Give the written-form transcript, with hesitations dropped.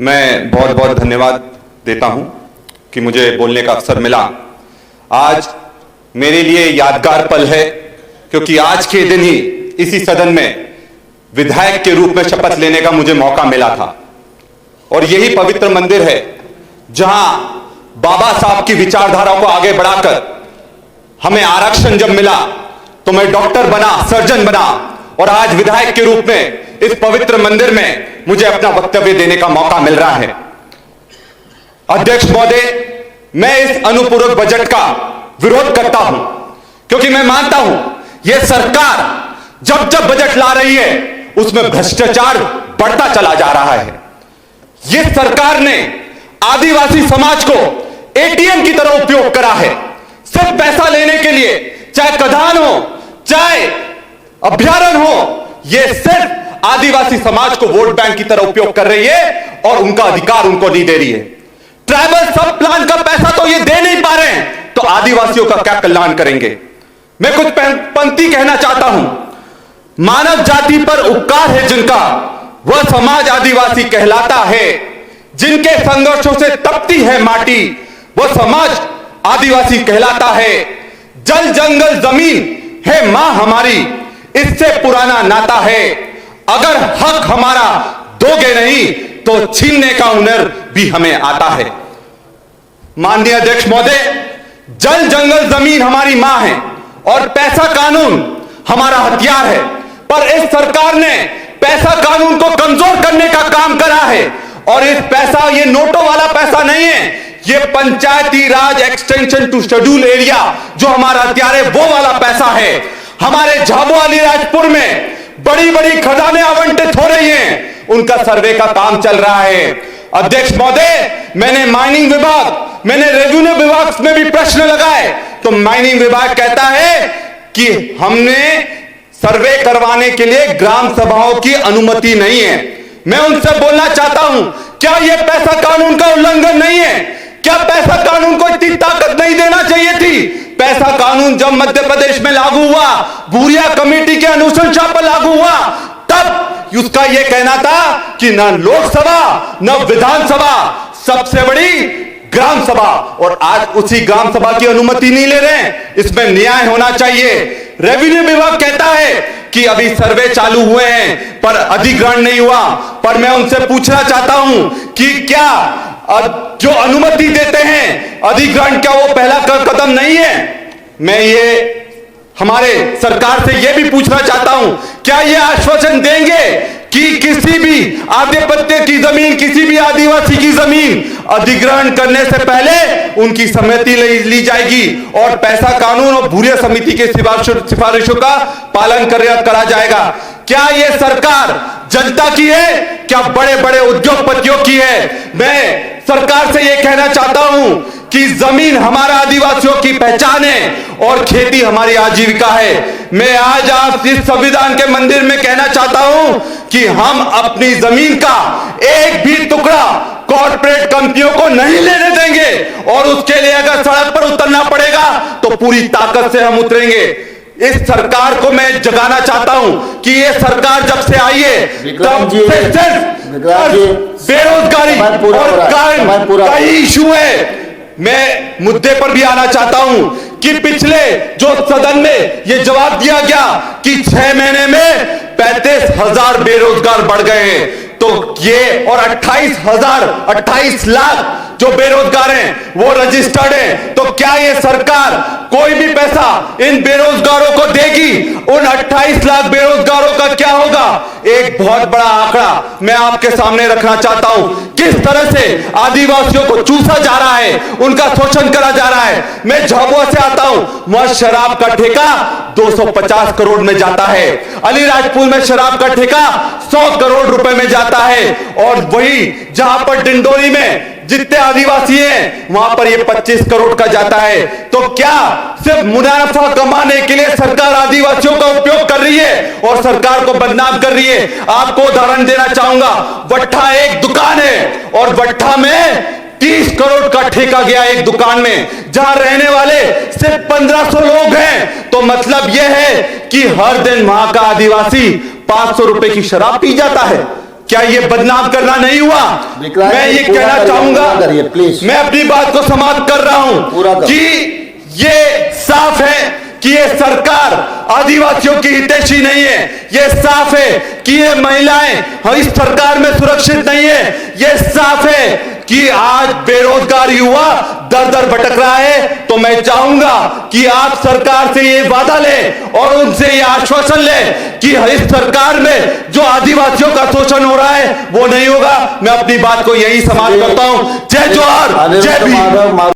मैं बहुत बहुत धन्यवाद देता हूं कि मुझे बोलने का अवसर मिला। आज मेरे लिए यादगार पल है क्योंकि आज के दिन ही इसी सदन में विधायक के रूप में शपथ लेने का मुझे मौका मिला था और यही पवित्र मंदिर है जहां बाबा साहब की विचारधारा को आगे बढ़ाकर हमें आरक्षण जब मिला तो मैं डॉक्टर बना, सर्जन बना और आज विधायक के रूप में इस पवित्र मंदिर में मुझे अपना वक्तव्य देने का मौका मिल रहा है। अध्यक्ष महोदय, मैं इस अनुपूरक बजट का विरोध करता हूं क्योंकि मैं मानता हूं यह सरकार जब जब बजट ला रही है उसमें भ्रष्टाचार बढ़ता चला जा रहा है। यह सरकार ने आदिवासी समाज को एटीएम की तरह उपयोग करा है। सिर्फ पैसा लेने के लिए, चाहे कधान हो, चाहे अभ्यारण्य हो, यह सिर्फ आदिवासी समाज को वोट बैंक की तरह उपयोग कर रही है और उनका अधिकार उनको नहीं दे रही है। ट्राइबल सब प्लान का पैसा तो ये दे नहीं पा रहे हैं तो आदिवासियों का क्या कल्याण करेंगे। मैं कुछ पंक्ति कहना चाहता हूं। मानव जाति पर उपकार है जिनका, वह समाज आदिवासी कहलाता है। जिनके संघर्षों से तपती है माटी, वह समाज आदिवासी कहलाता है। जल जंगल जमीन है मां हमारी, इससे पुराना नाता है। अगर हक हमारा दोगे नहीं तो छीनने का हुनर भी हमें आता है। माननीय अध्यक्ष महोदय, जल जंगल जमीन हमारी मां है और पैसा कानून हमारा हथियार है, पर इस सरकार ने पैसा कानून को कमजोर करने का काम करा है। और इस पैसा, ये नोटों वाला पैसा नहीं है, ये पंचायती राज एक्सटेंशन टू शेड्यूल एरिया जो हमारा हथियार है वो वाला पैसा है। हमारे झाबुआ अलीराजपुर में बड़ी बड़ी खदानें आवंटित हो रही हैं, उनका सर्वे का काम चल रहा है। अध्यक्ष महोदय, मैंने माइनिंग विभाग, मैंने रेवेन्यू विभाग में भी प्रश्न लगाए तो माइनिंग विभाग कहता है कि हमने सर्वे करवाने के लिए ग्राम सभाओं की अनुमति नहीं है। मैं उनसे बोलना चाहता हूं, क्या यह पैसा कानून का उल्लंघन नहीं है? क्या पैसा कानून को इतनी ताकत नहीं देना चाहिए थी? पैसा कानून जब मध्य प्रदेश में लागू हुआ, भूरिया कमेटी के अनुशंसा पर लागू हुआ, तब उसका यह कहना था कि न लोकसभा न विधानसभा, सबसे बड़ी ग्राम सभा, और आज उसी ग्राम सभा की अनुमति नहीं ले रहे हैं। इसमें न्याय होना चाहिए। रेवेन्यू विभाग कहता है कि अभी सर्वे चालू हुए हैं पर अधिग्रहण नहीं हुआ, पर मैं उनसे पूछना चाहता हूं कि क्या जो अनुमति देते हैं अधिग्रहण, क्या वो पहला कदम नहीं है? मैं ये हमारे सरकार से यह भी पूछना चाहता हूं, क्या ये आश्वासन देंगे कि किसी भी आधिपत्य की जमीन, किसी भी आदिवासी की जमीन अधिग्रहण करने से पहले उनकी सहमति ली जाएगी और पैसा कानून और भूरिया समिति के सिफारिशों का पालन करा जाएगा? क्या यह सरकार जनता की है? क्या बड़े बड़े उद्योगपतियों की है? मैं सरकार से यह कहना चाहता हूं कि जमीन हमारा आदिवासियों की पहचान है और खेती हमारी आजीविका है। मैं आज इस संविधान के मंदिर में कहना चाहता हूं कि हम अपनी जमीन का एक भी टुकड़ा कॉर्पोरेट कंपनियों को नहीं लेने देंगे और उसके लिए अगर सड़क पर उतरना पड़ेगा तो पूरी ताकत से हम उतरेंगे। इस सरकार को मैं जगाना चाहता हूं कि ये सरकार जब से आई है तब से सिर्फ बेरोजगारी और क्राइम का इशू है। मैं मुद्दे पर भी आना चाहता हूं कि पिछले जो सदन में यह जवाब दिया गया कि 6 महीने में 35,000 बेरोजगार बढ़ गए हैं, तो ये और 28 लाख जो बेरोजगार हैं वो रजिस्टर्ड हैं, तो क्या ये सरकार कोई भी पैसा इन बेरोजगारों को देगी? उन 28 लाख बेरोजगारों का क्या होगा? एक बहुत बड़ा आंकड़ा मैं आपके सामने रखना चाहता हूं, किस तरह से आदिवासियों को चूसा जा रहा है, उनका शोषण करा जा रहा है। मैं झाबुआ से आता हूं, वहां शराब का ठेका 250 करोड़ में जाता है। अलीराजपुर में शराब का ठेका 100 करोड़ रुपए में जाता है और वही जहां पर डिंडोरी में जितने आदिवासी हैं वहां पर ये 25 करोड़ का जाता है। तो क्या सिर्फ मुनाफा कमाने के लिए सरकार आदिवासियों का उपयोग कर रही है और सरकार को बदनाम कर रही है? आपको उदाहरण देना चाहूंगा, वट्ठा एक दुकान है और वट्ठा में 30 करोड़ का ठेका गया एक दुकान में, जहां रहने वाले सिर्फ 1500 लोग हैं। तो मतलब यह है कि हर दिन वहां का आदिवासी 500 रुपए की शराब पी जाता है। क्या ये बदनाम करना नहीं हुआ? मैं ये कहना चाहूंगा, मैं अपनी बात को समाप्त कर रहा हूं कि ये साफ है कि ये सरकार आदिवासियों की हितैषी नहीं है। ये साफ है कि ये महिलाएं इस सरकार में सुरक्षित नहीं है। ये साफ है कि आज बेरोजगार युवा दर दर भटक रहा है। तो मैं चाहूंगा कि आप सरकार से ये वादा लें और उनसे ये आश्वासन लें कि इस सरकार में जो आदिवासियों का शोषण हो रहा है वो नहीं होगा। मैं अपनी बात को यही समाप्त करता हूं। जय जोहार, जय भीम।